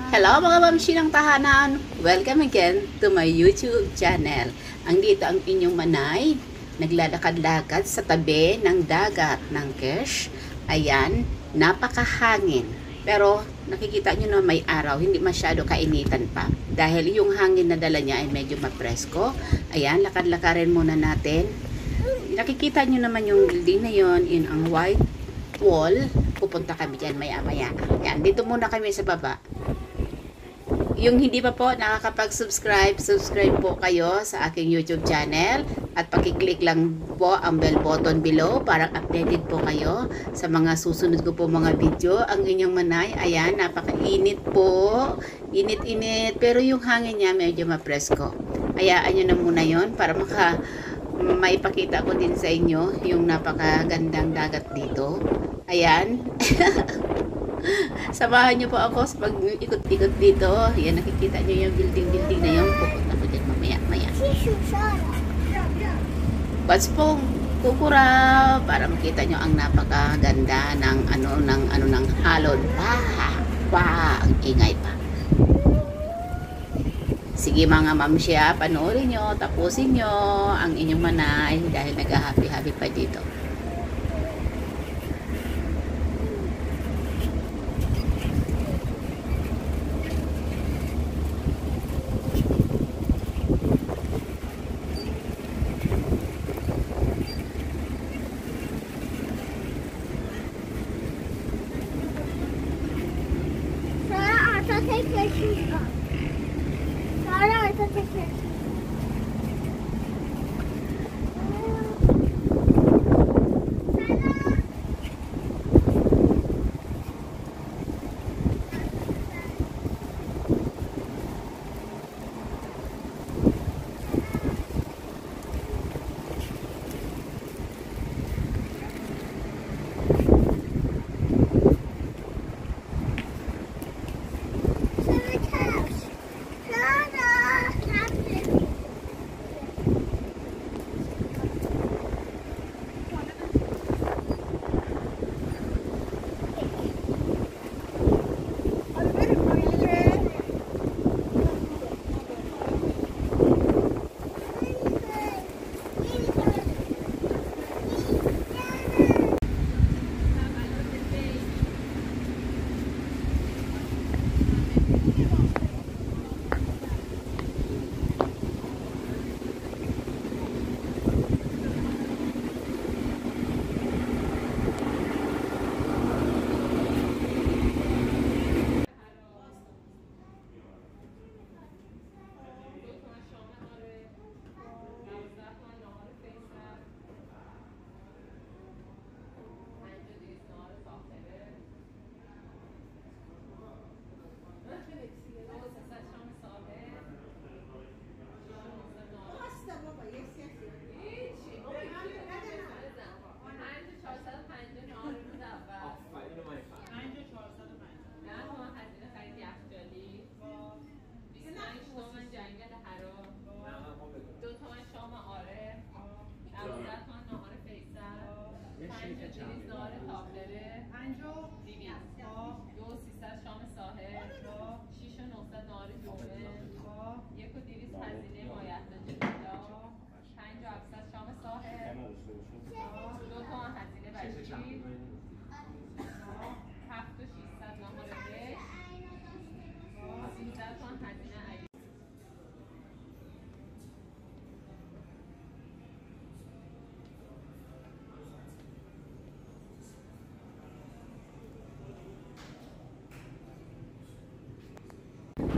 Hello mga mamshi ng tahanan! Welcome again to my YouTube channel. Ang dito ang inyong manay, naglalakad-lakad sa tabi ng dagat ng Kesh. Ayan, napakahangin. Pero nakikita nyo na may araw, hindi masyado kainitan pa. Dahil yung hangin na dala niya ay medyo mapresko. Ayan, lakad-lakarin muna natin. Nakikita nyo naman yung building na yon, in ang white wall. Pupunta kami dyan maya-maya. Ayan, dito muna kami sa baba. Yung hindi pa po nakakapag-subscribe, subscribe po kayo sa aking YouTube channel at pakiclick lang po ang bell button below para updated po kayo sa mga susunod ko po mga video. Ang inyong manay, ayan, napakainit po. Init-init, pero yung hangin niya medyo mapresko. Hayaan nyo na muna yon para maipakita ko din sa inyo yung napakagandang dagat dito. Ayan. Samahan niyo po ako sa pag-ikot-ikot dito. Yan, nakikita niyo yung building na yun. Pupunta ko dyan mamaya-maya. Bats pong kukura para makita niyo ang napakaganda ng ng halon. Ang ingay pa. Sige mga mamsya, panoorin niyo, tapusin niyo ang inyong manay dahil nag-happy-happy pa dito. Take your shoes off. Sarah, take your shoes off.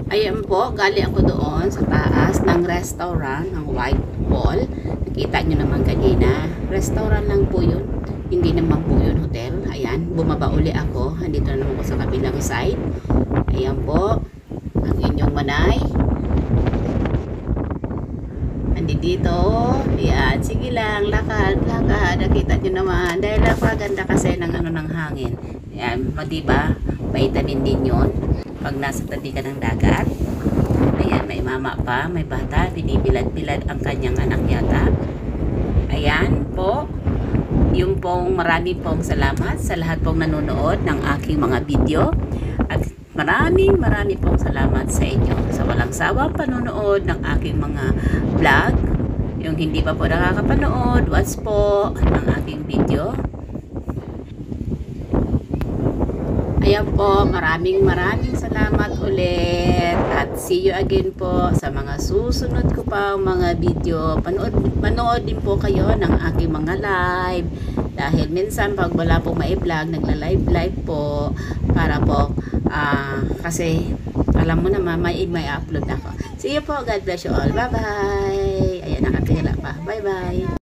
Ayan po, galing ako doon sa taas ng restaurant, ng White Wall. Nakita nyo naman kanina, restaurant lang po yun. Hindi naman po yun hotel. Ayan, bumaba uli ako. Andito na naman ako sa kabilang side. Ayan po, ang inyong manay. Andito. Ayan, sige lang, lakad. Nakita nyo naman. Dahil napaganda kasi ng ng hangin. Ayan, diba? Vitamin din yun. Pag nasa tabi ka ng dagat. Ayan, may mama pa, may bata, binibilad-bilad ang kanyang anak yata. Ayan po, yung pong marami pong salamat sa lahat pong nanonood ng aking mga video. At Marami pong salamat sa inyo sa walang sawang panonood ng aking mga vlog. Yung hindi pa po nakakapanood, watch po ng aking video. Ayan po, maraming salamat ulit. At see you again po sa mga susunod ko pa mga video. Panood din po kayo ng aking mga live. Dahil minsan pag wala pong mai-vlog, nagla-live po. Para po, kasi alam mo naman, may upload ako. See you po. God bless you all. Bye-bye. Ayan, nakatira pa. Bye-bye.